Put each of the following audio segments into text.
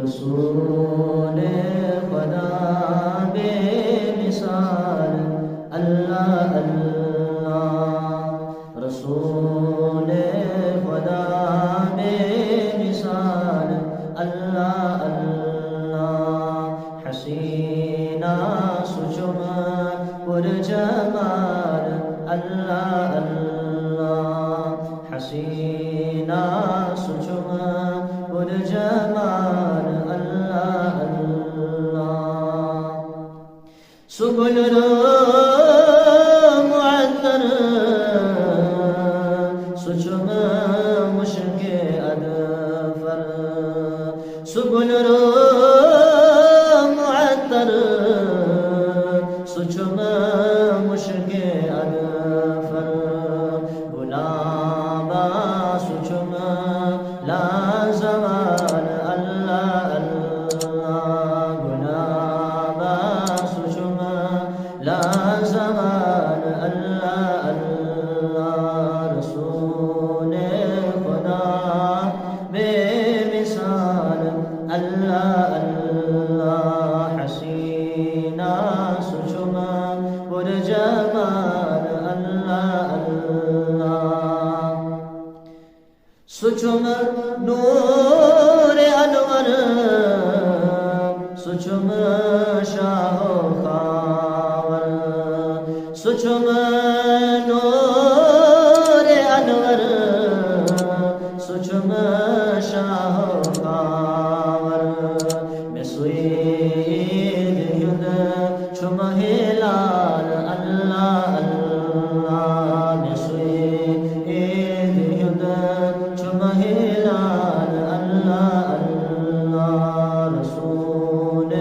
रसूल खुदा बेमिसाल अल्लाह अल्लाह। रसूल खुदा बेमिसाल अल्लाह अल्लाह। हसीना सुजुम पुरजमाल अल्लाह अल्लाह। हसीना सुजुम पुरजमाल अल्लाह अल्लाह। सुबुल मुअत्तर सुजुम मुश्के अदफर। सुबुल मुअत्तर सुजुम मुश्के अदफर। गुलाबा सुजुम लाजवाल अल्लाह अल्लाह। गुलाबा सुजुम लाजवाल अल्लाह अल्लाह। रसूल खुदा बेमिसाल अल्लाह अल्लाह। हसीना सुजुम पुरजमाल अल्लाह अल्लाह। सुजुम नूर अनवर सुजुम शाहो खावर। सुजुम नूर अनवर सुजुम शाहो खावर। मैं सुईद युद छुम हिलाल अल्लाह अल्लाह। मैं सुईद युद छुम हिलाल अल्लाह अल्लाह। रसूल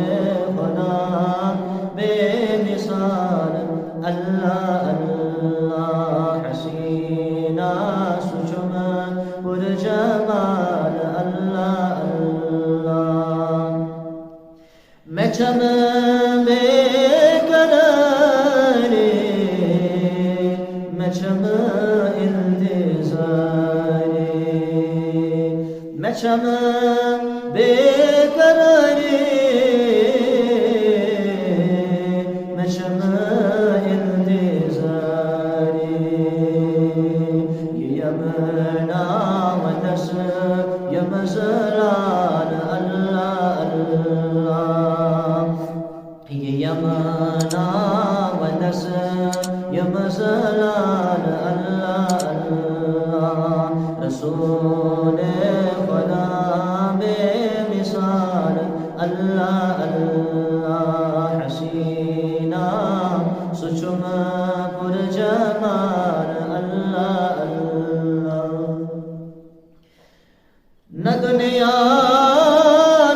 खुदा बेमिसाल अल्लाह अल्लाह। हसीना सुजुम पुरजमाल अल्लाह अल्लाह। मैं चम बेकरारी मैं चम इंतज़ारी। मैं चम बेकरारी मैं चम इंतज़ारी। ये यमना वदस यमज़लाल अल्लाह अल्लाह। ये यमना वदस यमज़लाल अल्लाह अल्लाह। रसूल खुदा बेमिसाल अल्लाह अल्लाह। हसीना सुजुम पुरजमाल अल्लाह अल्लाह। न दुनिया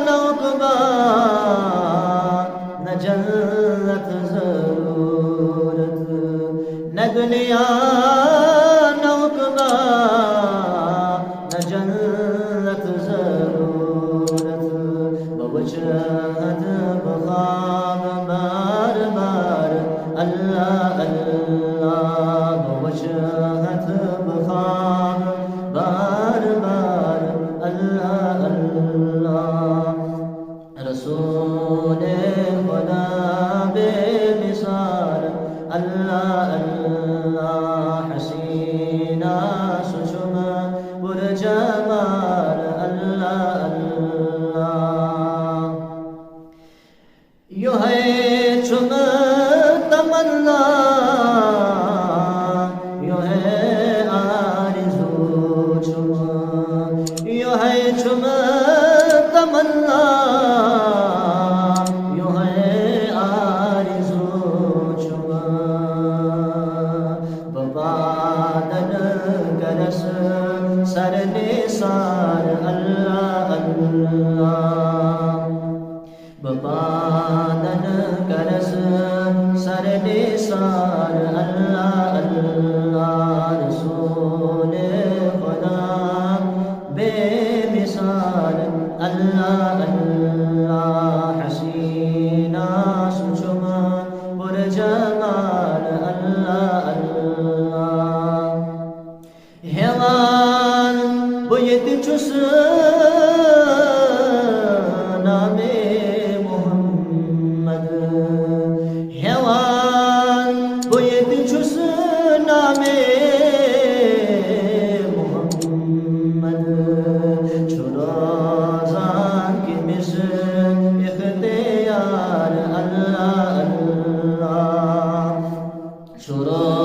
न उक़बा न जन्नत ज़रूरत। न दुनिया न उक़बा न जन्नत ज़रूरत। बवजहत बख़्वाब बार बार अल्लाह अल्लाह। बवजहत बख़्वाब बार बार अल्लाह अल्लाह। रसूल खुदा बेमिसाल अल्लाह अल्लाह। हसीना सुजुम पुरजमाल अल्लाह अल्लाह। यो है चुम तमन्ना यो है आरज़ू चुम। यो है चुम तमन्ना यो है आरज़ू चुम। बबादन करस सर निसार अल्लाह अल्लाह। बबादन करस सर निसार अल्लाह अल्लाह। रसूल खुदा बेमिसाल अल्लाह अल्लाह। हसीना सुजुम पुरजमाल अल्लाह अल्लाह। हेवान बुयत चुस शुरू